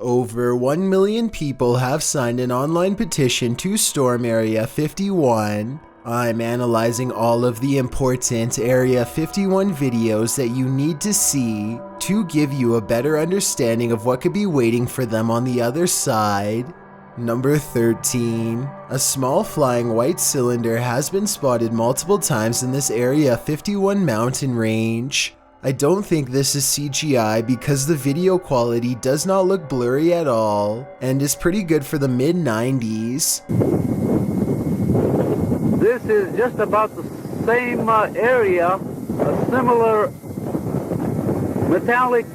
Over 1 million people have signed an online petition to storm Area 51. I'm analyzing all of the important Area 51 videos that you need to see to give you a better understanding of what could be waiting for them on the other side. Number 13. A small flying white cylinder has been spotted multiple times in this Area 51 mountain range. I don't think this is CGI because the video quality does not look blurry at all and is pretty good for the mid-90s. This is just about the same area, a similar metallic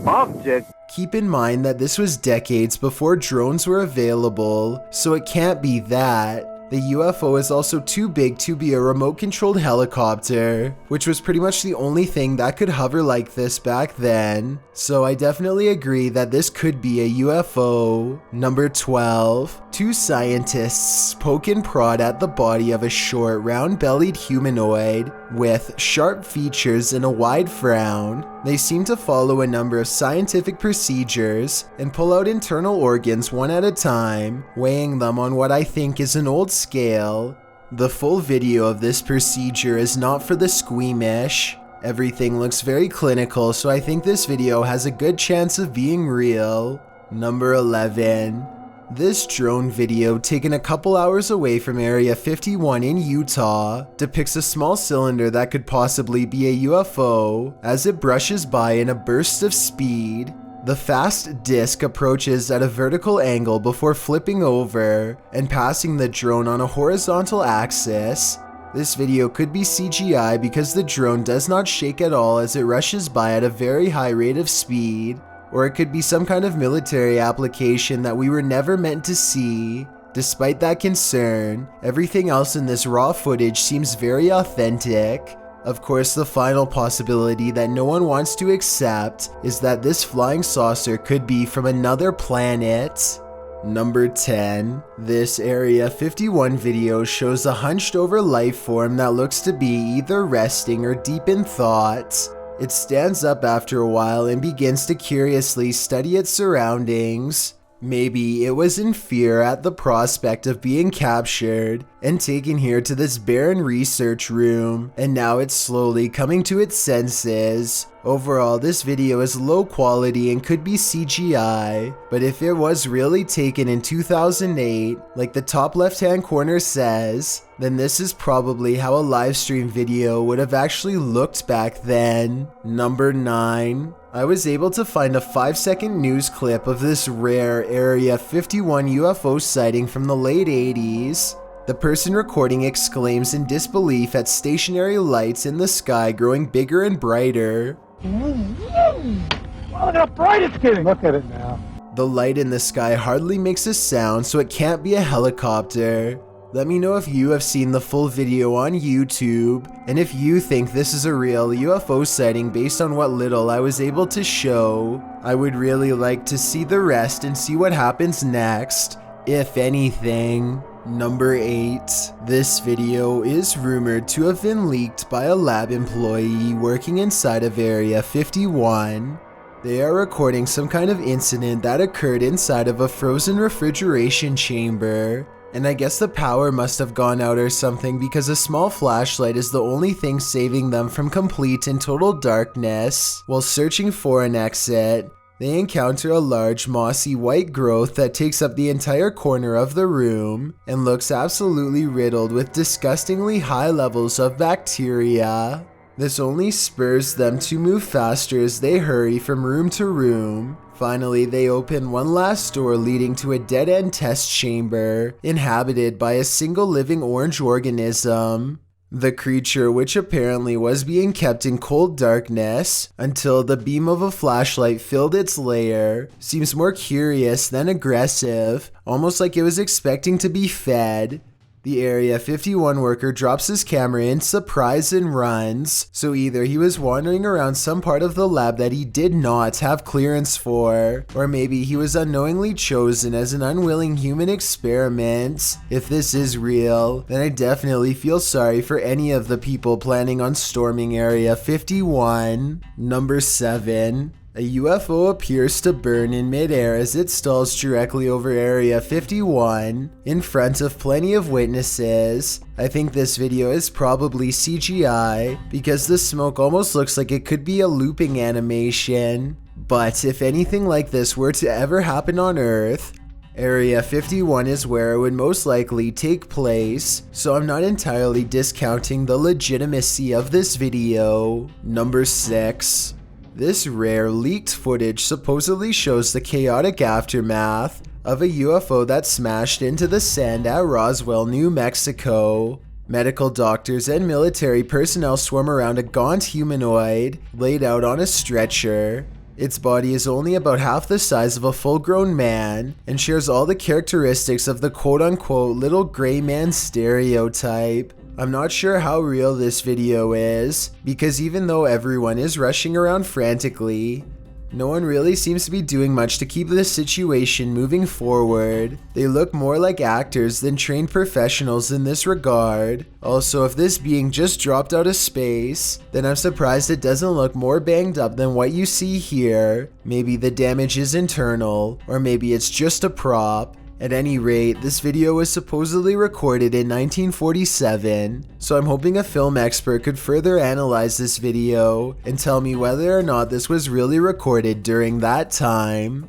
object. Keep in mind that this was decades before drones were available, so it can't be that. The UFO is also too big to be a remote-controlled helicopter, which was pretty much the only thing that could hover like this back then. So I definitely agree that this could be a UFO. Number 12. Two scientists poke and prod at the body of a short, round-bellied humanoid with sharp features and a wide frown. They seem to follow a number of scientific procedures and pull out internal organs one at a time, weighing them on what I think is an old scale. The full video of this procedure is not for the squeamish. Everything looks very clinical, so I think this video has a good chance of being real. Number 11. This drone video, taken a couple hours away from Area 51 in Utah, depicts a small cylinder that could possibly be a UFO as it brushes by in a burst of speed. The fast disc approaches at a vertical angle before flipping over and passing the drone on a horizontal axis. This video could be CGI because the drone does not shake at all as it rushes by at a very high rate of speed. Or it could be some kind of military application that we were never meant to see. Despite that concern, everything else in this raw footage seems very authentic. Of course, the final possibility that no one wants to accept is that this flying saucer could be from another planet. Number 10. This Area 51 video shows a hunched over life form that looks to be either resting or deep in thought. It stands up after a while and begins to curiously study its surroundings. Maybe it was in fear at the prospect of being captured and taken here to this barren research room, and now it's slowly coming to its senses. Overall, this video is low quality and could be CGI, but if it was really taken in 2008, like the top left-hand corner says, then this is probably how a live stream video would have actually looked back then. Number 9. I was able to find a 5-second news clip of this rare Area 51 UFO sighting from the late 80s. The person recording exclaims in disbelief at stationary lights in the sky growing bigger and brighter. Well, look how bright it's getting. Look at it now. The light in the sky hardly makes a sound, so it can't be a helicopter. Let me know if you have seen the full video on YouTube, and if you think this is a real UFO sighting based on what little I was able to show. I would really like to see the rest and see what happens next, if anything. Number 8. This video is rumored to have been leaked by a lab employee working inside of Area 51. They are recording some kind of incident that occurred inside of a frozen refrigeration chamber. And I guess the power must have gone out or something because a small flashlight is the only thing saving them from complete and total darkness. While searching for an exit, they encounter a large mossy white growth that takes up the entire corner of the room and looks absolutely riddled with disgustingly high levels of bacteria. This only spurs them to move faster as they hurry from room to room. Finally, they open one last door leading to a dead-end test chamber, inhabited by a single living orange organism. The creature, which apparently was being kept in cold darkness until the beam of a flashlight filled its lair, seems more curious than aggressive, almost like it was expecting to be fed. The Area 51 worker drops his camera in surprise and runs, so either he was wandering around some part of the lab that he did not have clearance for, or maybe he was unknowingly chosen as an unwilling human experiment. If this is real, then I definitely feel sorry for any of the people planning on storming Area 51. Number 7. A UFO appears to burn in midair as it stalls directly over Area 51 in front of plenty of witnesses. I think this video is probably CGI because the smoke almost looks like it could be a looping animation. But if anything like this were to ever happen on Earth, Area 51 is where it would most likely take place, so I'm not entirely discounting the legitimacy of this video. Number 6. This rare leaked footage supposedly shows the chaotic aftermath of a UFO that smashed into the sand at Roswell, New Mexico. Medical doctors and military personnel swarm around a gaunt humanoid laid out on a stretcher. Its body is only about half the size of a full-grown man and shares all the characteristics of the quote-unquote little gray man stereotype. I'm not sure how real this video is, because even though everyone is rushing around frantically, no one really seems to be doing much to keep the situation moving forward. They look more like actors than trained professionals in this regard. Also, if this being just dropped out of space, then I'm surprised it doesn't look more banged up than what you see here. Maybe the damage is internal, or maybe it's just a prop. At any rate, this video was supposedly recorded in 1947, so I'm hoping a film expert could further analyze this video and tell me whether or not this was really recorded during that time.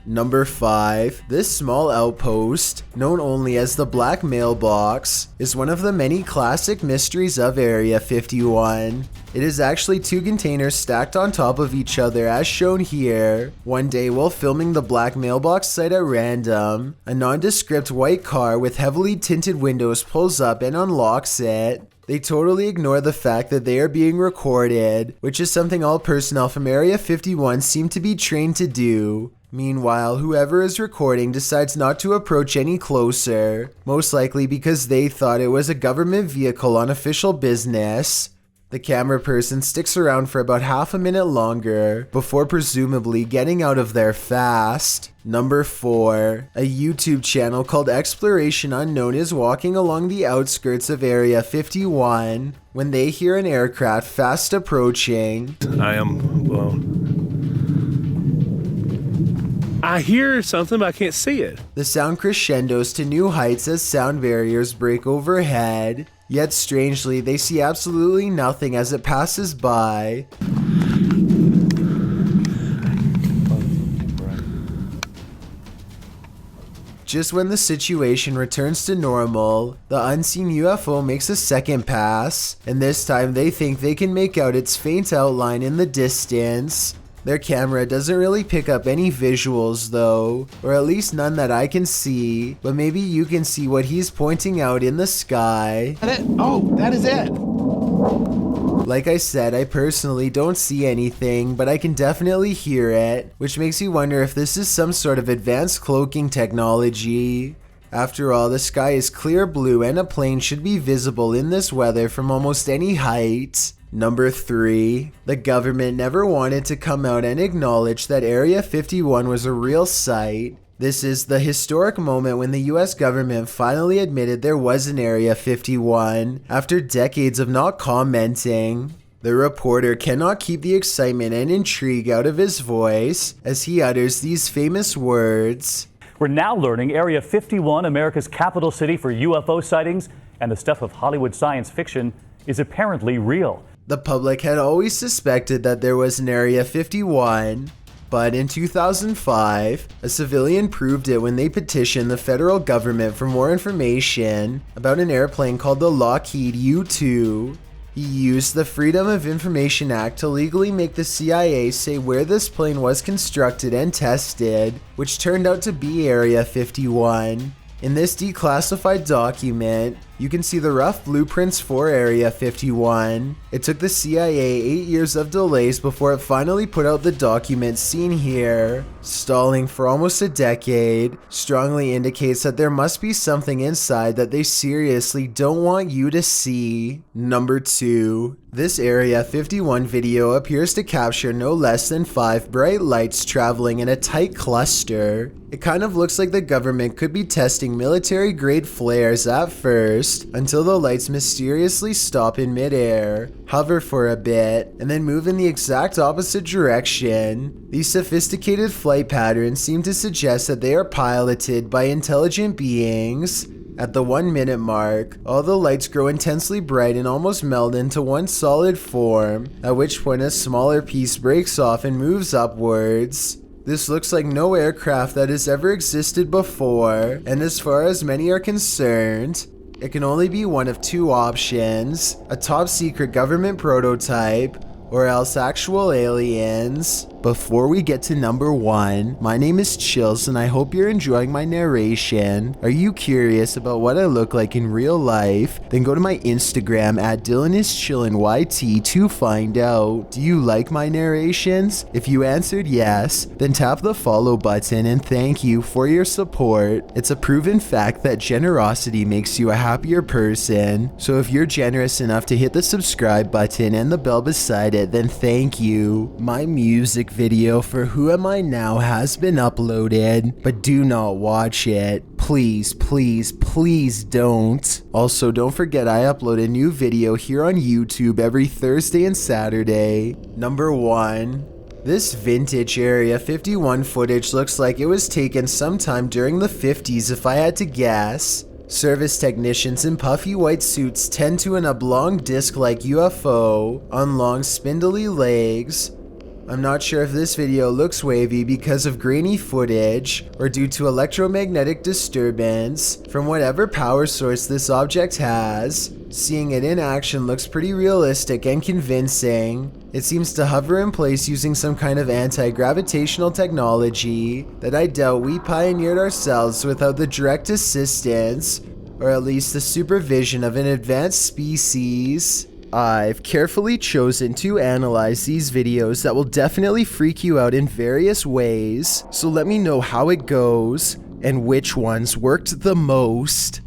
Number 5. This small outpost, known only as the Black Mailbox, is one of the many classic mysteries of Area 51. It is actually 2 containers stacked on top of each other as shown here. One day while filming the Black Mailbox site at random, a nondescript white car with heavily tinted windows pulls up and unlocks it. They totally ignore the fact that they are being recorded, which is something all personnel from Area 51 seem to be trained to do. Meanwhile, whoever is recording decides not to approach any closer, most likely because they thought it was a government vehicle on official business. The camera person sticks around for about half a minute longer before presumably getting out of there fast. Number 4. A YouTube channel called Exploration Unknown is walking along the outskirts of Area 51 when they hear an aircraft fast approaching. I hear something, but I can't see it. The sound crescendos to new heights as sound barriers break overhead. Yet strangely, they see absolutely nothing as it passes by. Just when the situation returns to normal, the unseen UFO makes a second pass, and this time they think they can make out its faint outline in the distance. Their camera doesn't really pick up any visuals though, or at least none that I can see, but maybe you can see what he's pointing out in the sky. Oh, that is it! Like I said, I personally don't see anything, but I can definitely hear it, which makes you wonder if this is some sort of advanced cloaking technology. After all, the sky is clear blue and a plane should be visible in this weather from almost any height. Number 3. The government never wanted to come out and acknowledge that Area 51 was a real site. This is the historic moment when the US government finally admitted there was an Area 51 after decades of not commenting. The reporter cannot keep the excitement and intrigue out of his voice as he utters these famous words. We're now learning Area 51, America's capital city for UFO sightings and the stuff of Hollywood science fiction, is apparently real. The public had always suspected that there was an Area 51, but in 2005, a civilian proved it when they petitioned the federal government for more information about an airplane called the Lockheed U-2. He used the Freedom of Information Act to legally make the CIA say where this plane was constructed and tested, which turned out to be Area 51. In this declassified document, you can see the rough blueprints for Area 51. It took the CIA 8 years of delays before it finally put out the document seen here. Stalling for almost a decade strongly indicates that there must be something inside that they seriously don't want you to see. Number 2. This Area 51 video appears to capture no less than 5 bright lights traveling in a tight cluster. It kind of looks like the government could be testing military-grade flares at first, first, until the lights mysteriously stop in midair, hover for a bit, and then move in the exact opposite direction. These sophisticated flight patterns seem to suggest that they are piloted by intelligent beings. At the 1 minute mark, all the lights grow intensely bright and almost meld into one solid form, at which point a smaller piece breaks off and moves upwards. This looks like no aircraft that has ever existed before, and as far as many are concerned, it can only be one of two options: a top secret government prototype, or else actual aliens. Before we get to number 1, my name is Chills and I hope you're enjoying my narration. Are you curious about what I look like in real life? Then go to my Instagram at DylanIsChillinYT to find out. Do you like my narrations? If you answered yes, then tap the follow button and thank you for your support. It's a proven fact that generosity makes you a happier person. So if you're generous enough to hit the subscribe button and the bell beside it, then thank you. My music video for Who Am I Now has been uploaded, but do not watch it. Please, please, please don't. Also, don't forget I upload a new video here on YouTube every Thursday and Saturday. Number 1. This vintage Area 51 footage looks like it was taken sometime during the 50s if I had to guess. Service technicians in puffy white suits tend to an oblong disc-like UFO on long spindly legs. I'm not sure if this video looks wavy because of grainy footage or due to electromagnetic disturbance from whatever power source this object has. Seeing it in action looks pretty realistic and convincing. It seems to hover in place using some kind of anti-gravitational technology that I doubt we pioneered ourselves without the direct assistance, or at least the supervision of an advanced species. I've carefully chosen to analyze these videos that will definitely freak you out in various ways, so let me know how it goes and which ones worked the most.